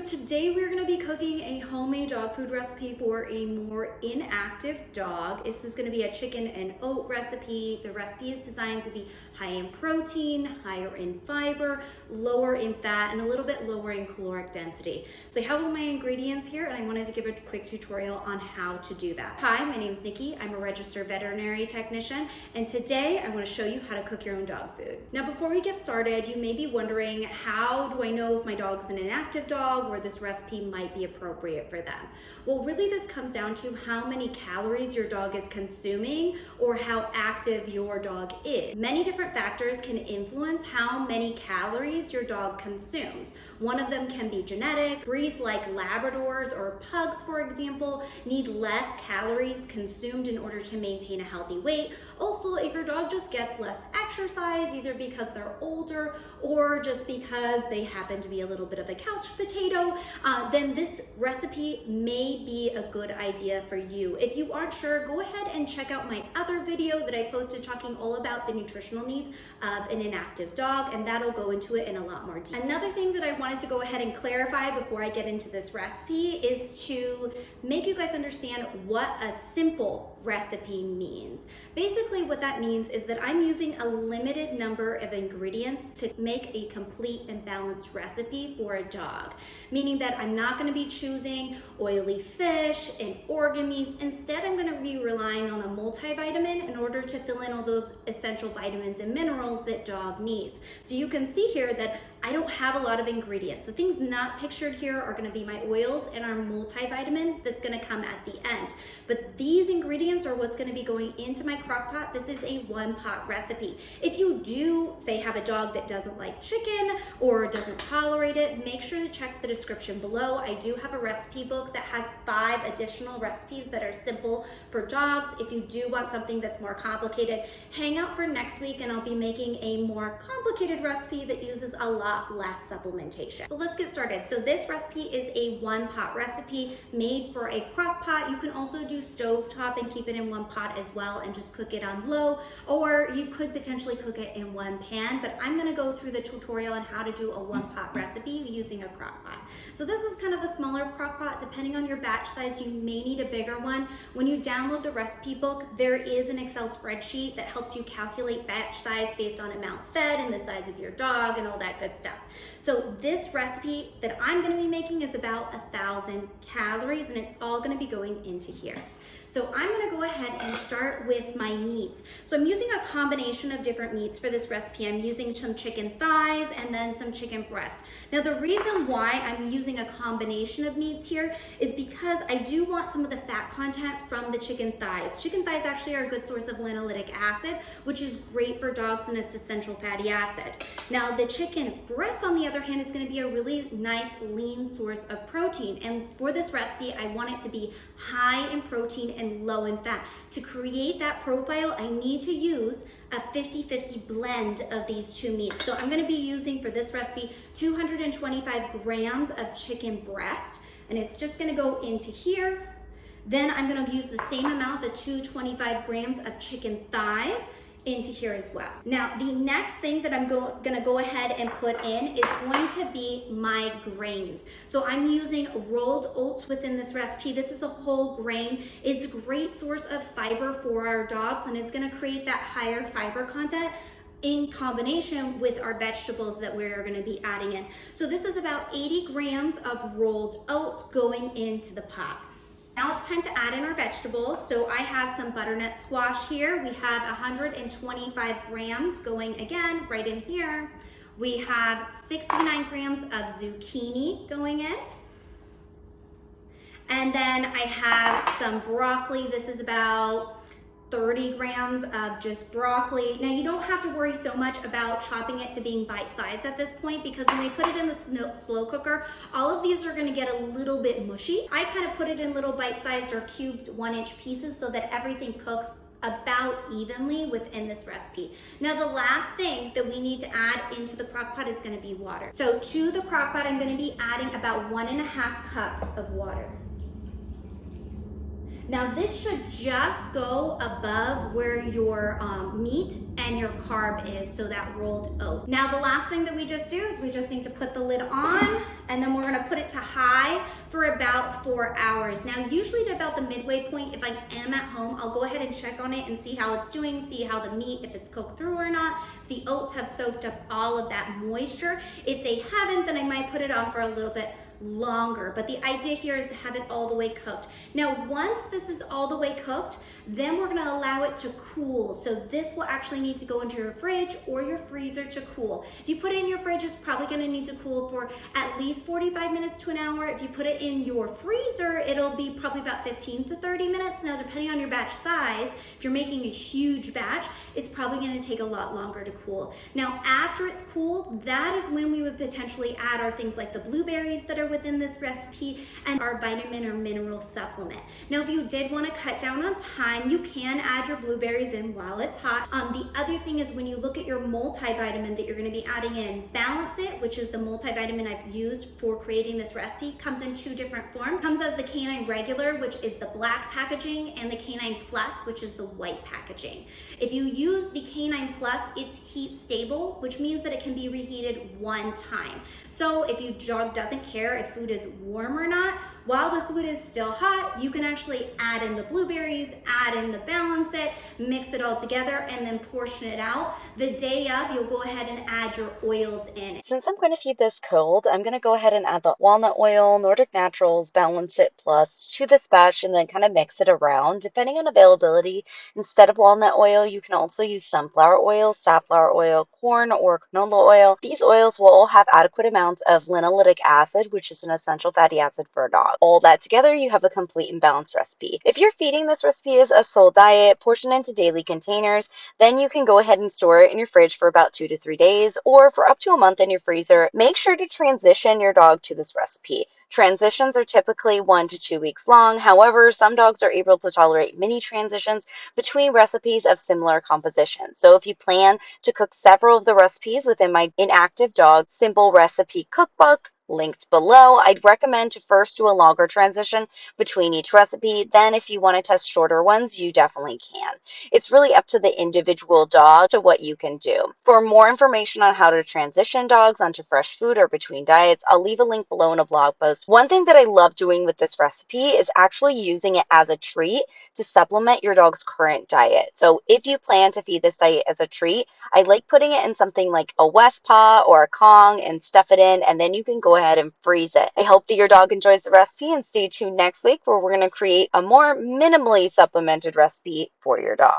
today we're going to be cooking a homemade dog food recipe for a more inactive dog. This is going to be a chicken and oat recipe. The recipe is designed to be high in protein, higher in fiber, lower in fat, and a little bit lower in caloric density. So I have all my ingredients here, and I wanted to give a quick tutorial on how to do that. Hi, my name is Nikki. I'm a registered veterinary technician, and today I want to show you how to cook your own dog food. Now, before we get started, you may be wondering, how do I know if my dog's an inactive dog or this recipe might be appropriate for them? Well, really this comes down to how many calories your dog is consuming or how active your dog is. Many different factors can influence how many calories your dog consumes. One of them can be genetic. Breeds like Labradors or Pugs, for example, need less calories consumed in order to maintain a healthy weight. Also, if your dog just gets less exercise, either because they're older or just because they happen to be a little bit of a couch potato, then this recipe may be a good idea for you. If you aren't sure, go ahead and check out my other video that I posted talking all about the nutritional needs of an inactive dog, and that'll go into it in a lot more detail. Another thing that I wanted to go ahead and clarify before I get into this recipe is to make you guys understand what a simple recipe means. Basically what that means is that I'm using a limited number of ingredients to make a complete and balanced recipe for a dog, meaning that I'm not going to be choosing oily fish and organ meats. Instead, I'm going to be relying on a multivitamin in order to fill in all those essential vitamins and minerals that dog needs. So you can see here that I don't have a lot of ingredients. The things not pictured here are going to be my oils and our multivitamin that's going to come at the end. But these ingredients are what's going to be going into my crock pot. This is a one-pot recipe. If you do, say, have a dog that doesn't like chicken or doesn't tolerate it, make sure to check the description below. I do have a recipe book that has 5 additional recipes that are simple for dogs. If you do want something that's more complicated, hang out for next week and I'll be making a more complicated recipe that uses a lot less supplementation. So let's get started. So this recipe is a one-pot recipe made for a crock pot. You can also do stovetop and keep it in one pot as well and just cook it on low, or you could potentially cook it in one pan, but I'm going to go through the tutorial on how to do a one-pot recipe using a crock pot. So this is kind of a smaller crock pot. Depending on your batch size, you may need a bigger one. When you download the recipe book, there is an Excel spreadsheet that helps you calculate batch size based on amount fed and the size of your dog and all that good stuff. So this recipe that I'm going to be making is about 1,000 calories, and it's all going to be going into here. So I'm going to go ahead and start with my meats. So I'm using a combination of different meats for this recipe. I'm using some chicken thighs and then some chicken breast. Now the reason why I'm using a combination of meats here is because I do want some of the fat content from the chicken thighs. Chicken thighs actually are a good source of linoleic acid, which is great for dogs and it's essential fatty acid. Now the chicken breast, on the other hand, is going to be a really nice lean source of protein. And for this recipe, I want it to be high in protein and low in fat. To create that profile, I need to use a 50-50 blend of these two meats. So I'm going to be using for this recipe 225 grams of chicken breast, and it's just going to go into here. Then I'm going to use the same amount, the 225 grams of chicken thighs, into here as well. Now, the next thing that I'm gonna go ahead and put in is going to be my grains. So I'm using rolled oats within this recipe. This is a whole grain. It's a great source of fiber for our dogs, and it's gonna create that higher fiber content in combination with our vegetables that we're gonna be adding in. So this is about 80 grams of rolled oats going into the pot. Now it's time to add in our vegetables. So I have some butternut squash here. We have 125 grams going again right in here. We have 69 grams of zucchini going in. And then I have some broccoli. This is about 30 grams of just broccoli. Now you don't have to worry so much about chopping it to being bite-sized at this point, because when we put it in the slow cooker, all of these are going to get a little bit mushy. I kind of put it in little bite-sized or cubed 1-inch pieces so that everything cooks about evenly within this recipe. Now the last thing that we need to add into the crock pot is going to be water. So to the crock pot, I'm going to be adding about 1.5 cups of water. Now this should just go above where your meat and your carb is, so that rolled oat. Now the last thing that we just do is we just need to put the lid on, and then we're gonna put it to high for about 4 hours. Now usually at about the midway point, if I am at home, I'll go ahead and check on it and see how it's doing, see how the meat, if it's cooked through or not, if the oats have soaked up all of that moisture. If they haven't, then I might put it on for a little bit longer, but the idea here is to have it all the way cooked. Now once this is all the way cooked, then we're gonna allow it to cool. So this will actually need to go into your fridge or your freezer to cool. If you put it in your fridge, it's probably gonna need to cool for at least 45 minutes to an hour. If you put it in your freezer, it'll be probably about 15 to 30 minutes. Now, depending on your batch size, if you're making a huge batch, it's probably gonna take a lot longer to cool. Now, after it's cooled, that is when we would potentially add our things like the blueberries that are within this recipe and our vitamin or mineral supplement. Now, if you did wanna cut down on time, you can add your blueberries in while it's hot. The other thing is when you look at your multivitamin that you're gonna be adding in, BalanceIT, which is the multivitamin I've used for creating this recipe, comes in 2 different forms. It comes as the Canine Regular, which is the black packaging, and the Canine Plus, which is the white packaging. If you use the Canine Plus, it's heat stable, which means that it can be reheated 1 time. So if your dog doesn't care if food is warm or not, while the food is still hot, you can actually add in the blueberries, add in the BalanceIT, mix it all together, and then portion it out. The day of, you'll go ahead and add your oils in. Since I'm going to feed this cold, I'm going to go ahead and add the walnut oil, Nordic Naturals, BalanceIT Plus to this batch and then kind of mix it around. Depending on availability, instead of walnut oil, you can also use sunflower oil, safflower oil, corn or canola oil. These oils will all have adequate amounts of linoleic acid, which is an essential fatty acid for a dog. All that together, you have a complete and balanced recipe. If you're feeding this recipe as a sole diet, portioned into daily containers, then you can go ahead and store it in your fridge for about 2 to 3 days or for up to a month in your freezer. Make sure to transition your dog to this recipe. Transitions are typically 1 to 2 weeks long. However, some dogs are able to tolerate mini transitions between recipes of similar composition. So if you plan to cook several of the recipes within my Inactive Dog Simple Recipe Cookbook, linked below, I'd recommend to first do a longer transition between each recipe. Then if you want to test shorter ones, you definitely can. It's really up to the individual dog to what you can do. For more information on how to transition dogs onto fresh food or between diets, I'll leave a link below in a blog post. One thing that I love doing with this recipe is actually using it as a treat to supplement your dog's current diet. So if you plan to feed this diet as a treat, I like putting it in something like a West Paw or a Kong and stuff it in, and then you can go ahead and freeze it. I hope that your dog enjoys the recipe, and stay tuned next week where we're going to create a more minimally supplemented recipe for your dog.